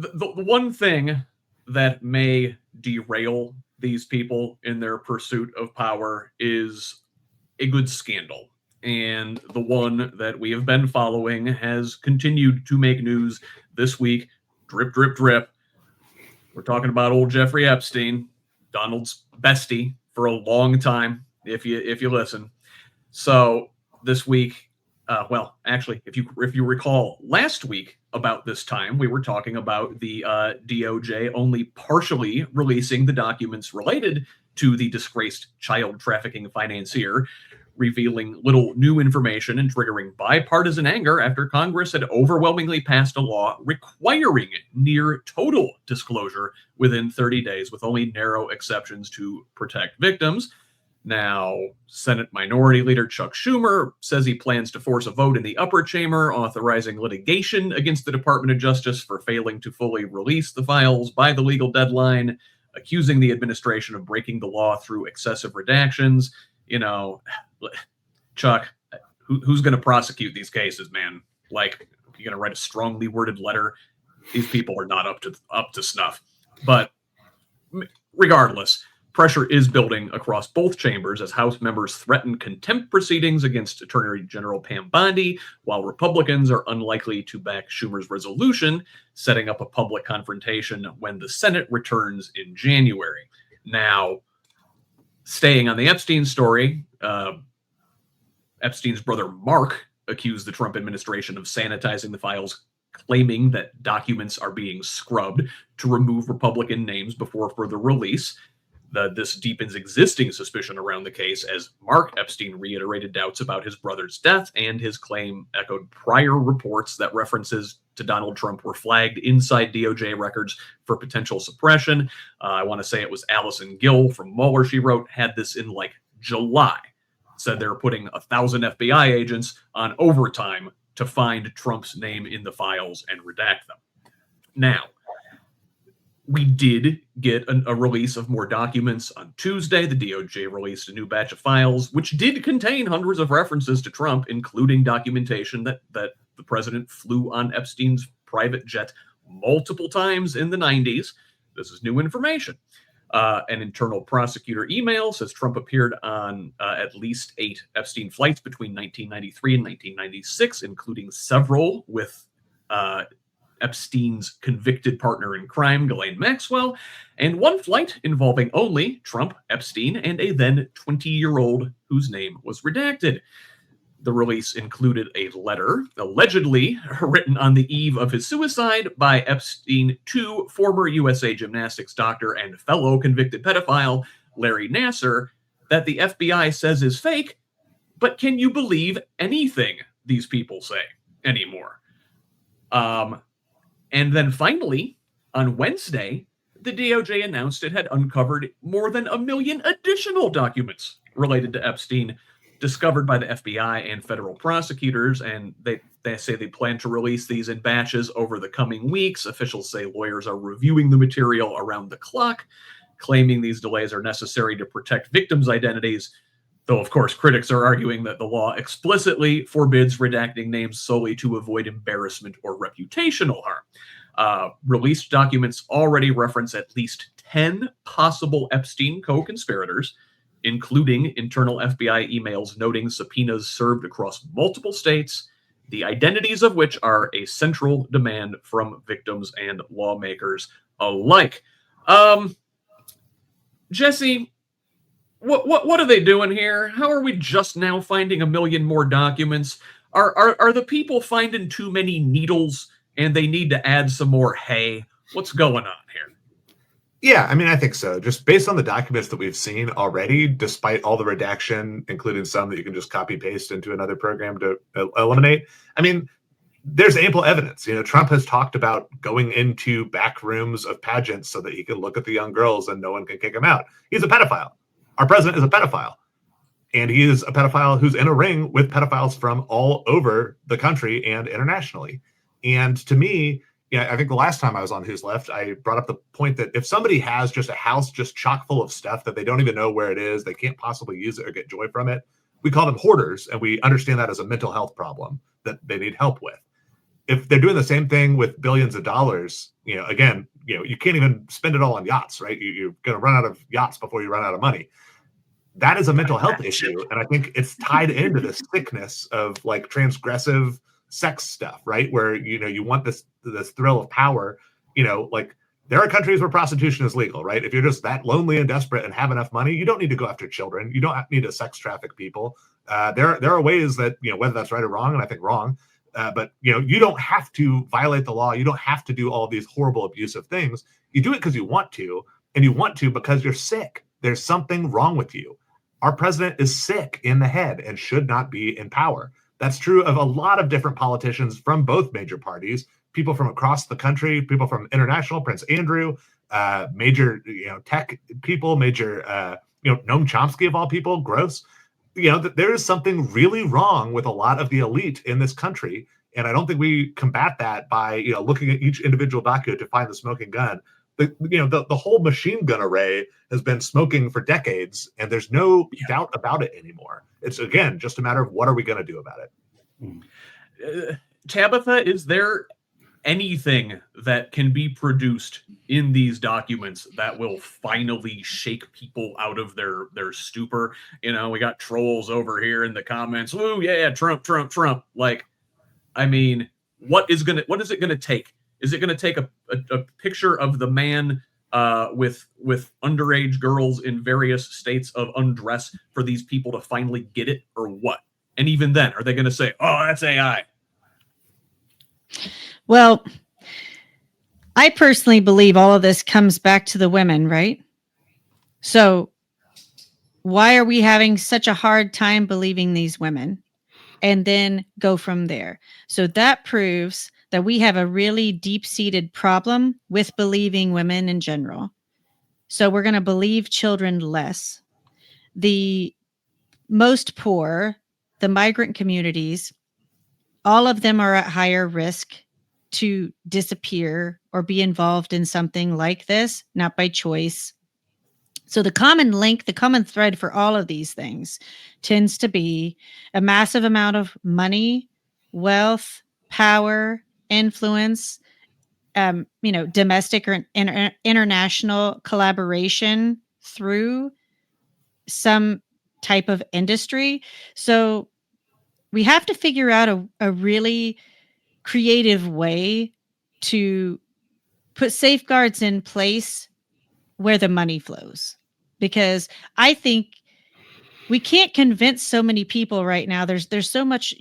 the one thing that may derail these people in their pursuit of power is a good scandal. And the one that we have been following has continued to make news this week. Drip, drip, drip. We're talking about old Jeffrey Epstein, Donald's bestie for a long time, if you listen. So this week, actually, if you recall, last week about this time, we were talking about the DOJ only partially releasing the documents related to the disgraced child trafficking financier, revealing little new information and triggering bipartisan anger after Congress had overwhelmingly passed a law requiring near total disclosure within 30 days, with only narrow exceptions to protect victims. Now, Senate Minority Leader Chuck Schumer says he plans to force a vote in the upper chamber authorizing litigation against the Department of Justice for failing to fully release the files by the legal deadline, accusing the administration of breaking the law through excessive redactions. Chuck, who's going to prosecute these cases, man? Like, you're going to write a strongly worded letter? These people are not up to snuff. But regardless, pressure is building across both chambers as House members threaten contempt proceedings against Attorney General Pam Bondi, while Republicans are unlikely to back Schumer's resolution, setting up a public confrontation when the Senate returns in January. Now, staying on the Epstein story, Epstein's brother Mark accused the Trump administration of sanitizing the files, claiming that documents are being scrubbed to remove Republican names before further release. This deepens existing suspicion around the case as Mark Epstein reiterated doubts about his brother's death, and his claim echoed prior reports that references to Donald Trump were flagged inside DOJ records for potential suppression. I want to say it was Allison Gill from Mueller, she wrote, had this in like July. Said they were putting 1,000 FBI agents on overtime to find Trump's name in the files and redact them. Now, we did get a release of more documents on Tuesday. The DOJ released a new batch of files, which did contain hundreds of references to Trump, including documentation that the president flew on Epstein's private jet multiple times in the 90s. This is new information. An internal prosecutor email says Trump appeared on at least 8 Epstein flights between 1993 and 1996, including several with Epstein's convicted partner in crime, Ghislaine Maxwell, and one flight involving only Trump, Epstein, and a then 20-year-old whose name was redacted. The release included a letter allegedly written on the eve of his suicide by Epstein to former USA gymnastics doctor and fellow convicted pedophile Larry Nassar that the FBI says is fake, but can you believe anything these people say anymore? And then finally, on Wednesday, the DOJ announced it had uncovered more than 1 million additional documents related to Epstein, discovered by the FBI and federal prosecutors, and they say they plan to release these in batches over the coming weeks. Officials say lawyers are reviewing the material around the clock, claiming these delays are necessary to protect victims' identities, though, of course, critics are arguing that the law explicitly forbids redacting names solely to avoid embarrassment or reputational harm. Released documents already reference at least 10 possible Epstein co-conspirators, including internal FBI emails noting subpoenas served across multiple states, the identities of which are a central demand from victims and lawmakers alike. Jesse, what are they doing here? How are we just now finding 1 million more documents? Are the people finding too many needles and they need to add some more hay? What's going on here? Yeah, I mean, I think so. Just based on the documents that we've seen already, despite all the redaction, including some that you can just copy paste into another program to eliminate. I mean, there's ample evidence. Trump has talked about going into back rooms of pageants so that he can look at the young girls and no one can kick him out. He's a pedophile. Our president is a pedophile. And he is a pedophile who's in a ring with pedophiles from all over the country and internationally. And to me, I think the last time I was on HoosLeft, I brought up the point that if somebody has just a house just chock full of stuff that they don't even know where it is, they can't possibly use it or get joy from it, we call them hoarders, and we understand that as a mental health problem that they need help with. if they're doing the same thing with billions of dollars, again, you can't even spend it all on yachts, right? You're going to run out of yachts before you run out of money. That is a mental health issue. And I think it's tied into the sickness of like transgressive sex stuff, right? Where, you want this thrill of power, like there are countries where prostitution is legal, right? If you're just that lonely and desperate and have enough money, you don't need to go after children. You don't need to sex traffic people. There are ways that, whether that's right or wrong, and I think wrong, but you don't have to violate the law. You don't have to do all these horrible, abusive things. You do it because you want to, and you want to because you're sick. There's something wrong with you. Our president is sick in the head and should not be in power. That's true of a lot of different politicians from both major parties, people from across the country, people from international, Prince Andrew, major tech people, major Noam Chomsky of all people, gross. There is something really wrong with a lot of the elite in this country. And I don't think we combat that by looking at each individual document to find the smoking gun. The whole machine gun array has been smoking for decades, and there's no doubt about it anymore. It's, again, just a matter of what are we going to do about it. Tabitha, is there anything that can be produced in these documents that will finally shake people out of their stupor? We got trolls over here in the comments. Ooh, yeah, Trump. Like, I mean, what is it gonna take? Is it going to take a picture of the man with underage girls in various states of undress for these people to finally get it, or what? And even then, are they going to say, "Oh, that's AI"? Well, I personally believe all of this comes back to the women, right? So why are we having such a hard time believing these women? And then go from there. So that proves that we have a really deep-seated problem with believing women in general. So we're going to believe children less. The most poor, the migrant communities, all of them are at higher risk to disappear or be involved in something like this, not by choice. So the common link, the common thread for all of these things tends to be a massive amount of money, wealth, power, influence, domestic or international collaboration through some type of industry. So we have to figure out a really creative way to put safeguards in place where the money flows. Because I think we can't convince so many people right now. There's so much,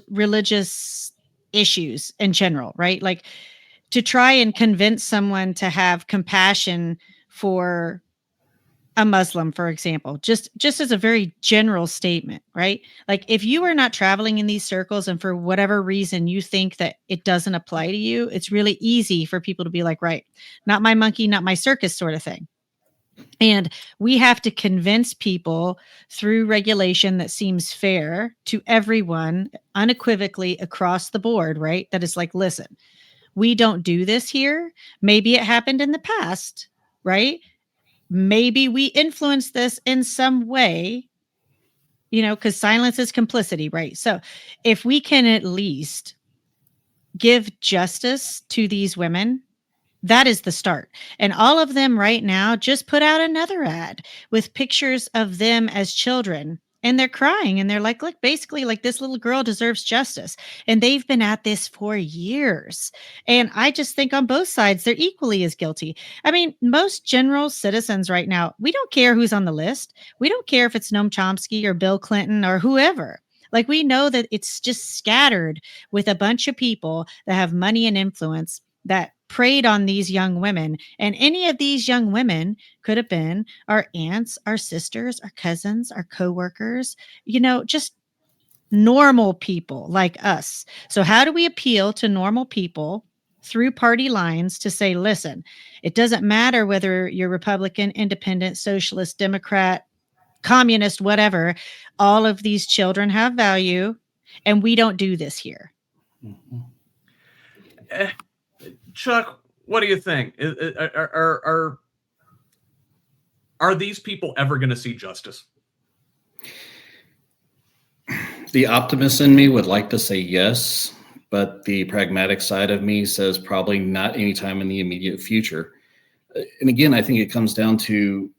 religious issues in general, right? Like to try and convince someone to have compassion for a Muslim, for example, just as a very general statement, right? Like if you are not traveling in these circles and for whatever reason you think that it doesn't apply to you, it's really easy for people to be like, right, not my monkey, not my circus sort of thing. And we have to convince people through regulation that seems fair to everyone unequivocally across the board, right? That is like, listen, we don't do this here. Maybe it happened in the past, right? Maybe we influence this in some way, because silence is complicity, right? So if we can at least give justice to these women, that is the start. And all of them right now just put out another ad with pictures of them as children. And they're crying and they're like, look, basically like this little girl deserves justice. And they've been at this for years. And I just think on both sides, they're equally as guilty. I mean, most general citizens right now, we don't care who's on the list. We don't care if it's Noam Chomsky or Bill Clinton or whoever. Like we know that it's just scattered with a bunch of people that have money and influence that preyed on these young women. And any of these young women could have been our aunts, our sisters, our cousins, our coworkers, just normal people like us. So how do we appeal to normal people through party lines to say, listen, it doesn't matter whether you're Republican, independent, socialist, Democrat, communist, whatever, all of these children have value and we don't do this here. Mm-hmm. Chuck, what do you think? Are these people ever going to see justice? The optimist in me would like to say yes, but the pragmatic side of me says probably not anytime in the immediate future. And again, I think it comes down to,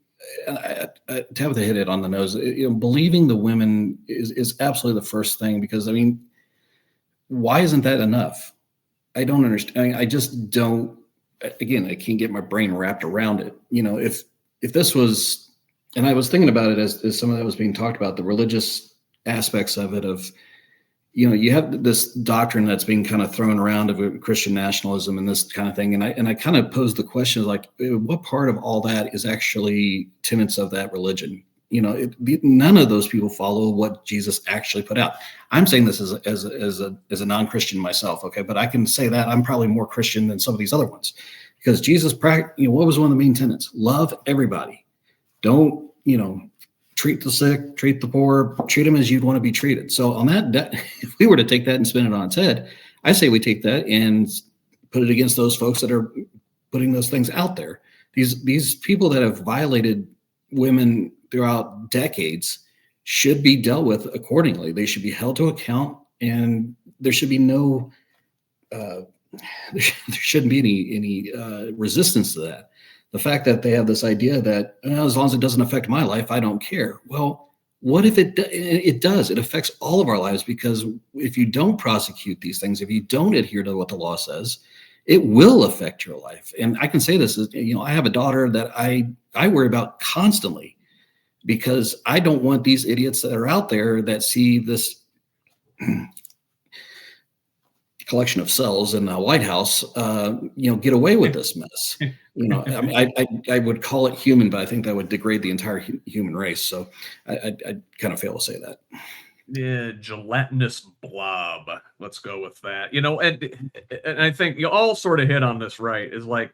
Tabitha hit it on the nose. Believing the women is absolutely the first thing, because I mean, why isn't that enough? I don't understand. I just don't. Again, I can't get my brain wrapped around it. If this was, and I was thinking about it as some of that was being talked about, the religious aspects of it, of, you have this doctrine that's being kind of thrown around of Christian nationalism and this kind of thing. And I kind of posed the question, like, what part of all that is actually tenets of that religion? None of those people follow what Jesus actually put out. I'm saying this as a non-Christian myself, okay? But I can say that I'm probably more Christian than some of these other ones, because Jesus, what was one of the main tenets? Love everybody. Don't, treat the sick, treat the poor, treat them as you'd want to be treated. So on that, if we were to take that and spin it on its head, I say we take that and put it against those folks that are putting those things out there. These people that have violated women throughout decades should be dealt with accordingly. They should be held to account, and there should be no, there shouldn't be any resistance to that. The fact that they have this idea that as long as it doesn't affect my life, I don't care. Well, what if it does? It affects all of our lives, because if you don't prosecute these things, if you don't adhere to what the law says, it will affect your life. And I can say this, I have a daughter that I worry about constantly, because I don't want these idiots that are out there that see this collection of cells in the White House, get away with this mess. I would call it human, but I think that would degrade the entire human race. So I kind of fail to say that. Yeah, gelatinous blob. Let's go with that. And I think you all sort of hit on this, right? Is like,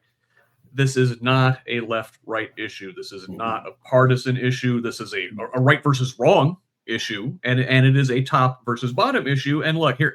this is not a left-right issue. This is not a partisan issue. This is a right versus wrong issue, and it is a top versus bottom issue. And look, here,